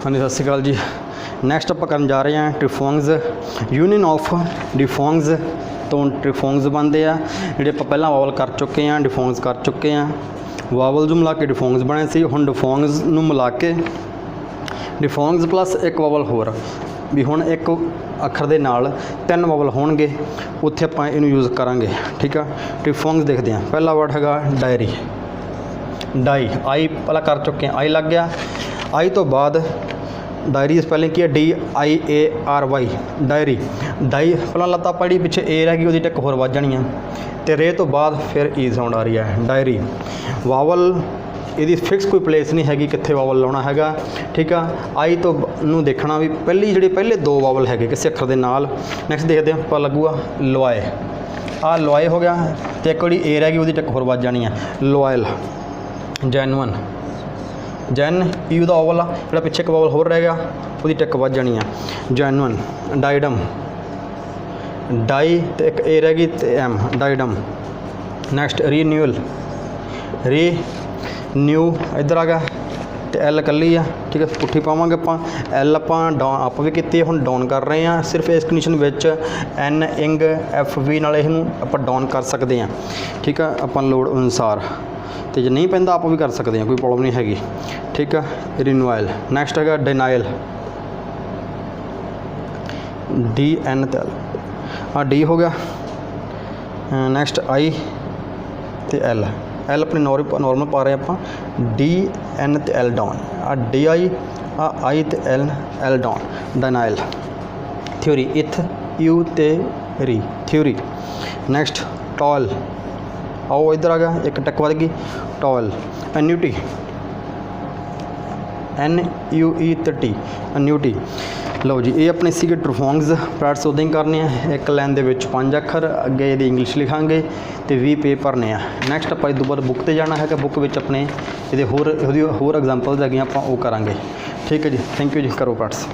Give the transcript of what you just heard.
हाँ जी सत श्री अकाल जी। नैक्सट आप करन जा रहे हैं ट्रिफोन्स। यूनियन ऑफ डिफोन्स तो ट्रिफोन्स बनते हैं जिहड़े आप पहला वावल कर चुके हैं, डिफोन्स कर चुके हैं। वावल जो मिला के डिफोन्स बने सी, हुण डिफोन्स नूं मिला के डिफोन्स प्लस एक वावल होर भी हुण एक अखर दे नाल तीन वावल होणगे, उत्थे आपां इहनूं यूज़ करांगे। ठीक है, ट्रिफोन्स देखते हैं। पहला वर्ड हैगा डायरी, डाई, आई पहला कर चुके हैं, आई लग गया। आई तो बाद डायरी से पहले की है DIARY, डायरी। डाई पहला लत्ता पढ़ी, पिछे ए रह गई, वो टिक होर वज जानी है, तो रे तो बाद फिर ई साउंड आ रही है, डायरी। वावल ਇਹਦੀ ਫਿਕਸ ਕੋਈ ਪਲੇਸ ਨਹੀਂ ਹੈਗੀ ਕਿੱਥੇ ਵਾਵਲ ਲਾਉਣਾ ਹੈਗਾ। ਠੀਕ ਆ, ਆਈ ਤੋਂ ਨੂੰ ਦੇਖਣਾ ਵੀ ਪਹਿਲੇ ਦੋ ਵਾਵਲ ਹੈਗੇ ਕਿਸੇ ਅੱਖਰ ਦੇ ਨਾਲ। ਨੈਕਸਟ ਦੇਖਦੇ ਹਾਂ, ਪਤਾ ਲੱਗੂਗਾ ਲੋਆਏ, ਆ ਲੋਆਏ ਹੋ ਗਿਆ, ਤੇ ਇੱਕ ਜਿਹੜੀ ਏ ਰਹਿ ਗਈ ਉਹਦੀ ਟਿਕ ਹੋਰ ਵੱਜ ਜਾਣੀ ਹੈ, loyal. Genuine, Jain you the vowel ਆ, ਜਿਹੜਾ ਪਿੱਛੇ ਇੱਕ ਵਾਵਲ ਹੋਰ ਰਹਿ ਗਿਆ ਉਹਦੀ ਟਿਕ ਵੱਜ ਜਾਣੀ ਹੈ, ਜੈਨੂਅਨ। ਡਾਈਡਮ, ਡਾਈ ਤੇ ਇੱਕ ਏ ਰਹਿ ਗਈ ਤੇ ਐਮ, ਡਾਈਡਮ। ਨੈਕਸਟ ਰੀਨਿਊਅਲ, ਰੀ न्यू इधर आ गया, तो एल कली आ। ठीक है, पुट्ठी पावांगे आपां, एल आपां डाउन अप भी कीती, हुण डाउन कर रहे हैं। सिर्फ इस कंडीशन विच एन इंग FV नाल इहनूं आपां डाउन कर सकते हैं। ठीक है, आपां लोड़ अनुसार, तो जे नहीं पैंदा आप भी कर सकते हैं, कोई प्रॉब्लम नहीं हैगी। ठीक है, रिन्यूअल। नैक्सट हैगा डिनाइल, DN ते L, आ डी हो गया। नैक्सट आई तो L, एल अपने नॉर्मल पा रहे हैं आप, DN ते L डाउन, आ DI, आ आई ते L डाउन, डिनाइल। थ्योरी, इथ यू ते री, थ्योरी। नैक्सट टॉल, आओ इधर आ गया, एक टक वध गई, टॉल। एन्यूटी, NUE ते T, एन्यूटी। लो जी, ये अपने सीगे ट्रिफोन्स। प्रैक्टिस उदां ही करने हैं, एक लाइन दे विच 5 अखर, अगे ये इंग्लिश लिखांगे तो 20 पेज भरने हैं। नैक्सट आप दोबारा बुक ते जाना है, बुक विच अपने ये होर एग्जाम्पल्स है, आप वो करांगे। ठीक है जी, थैंक यू जी, करो प्रैक्टिस।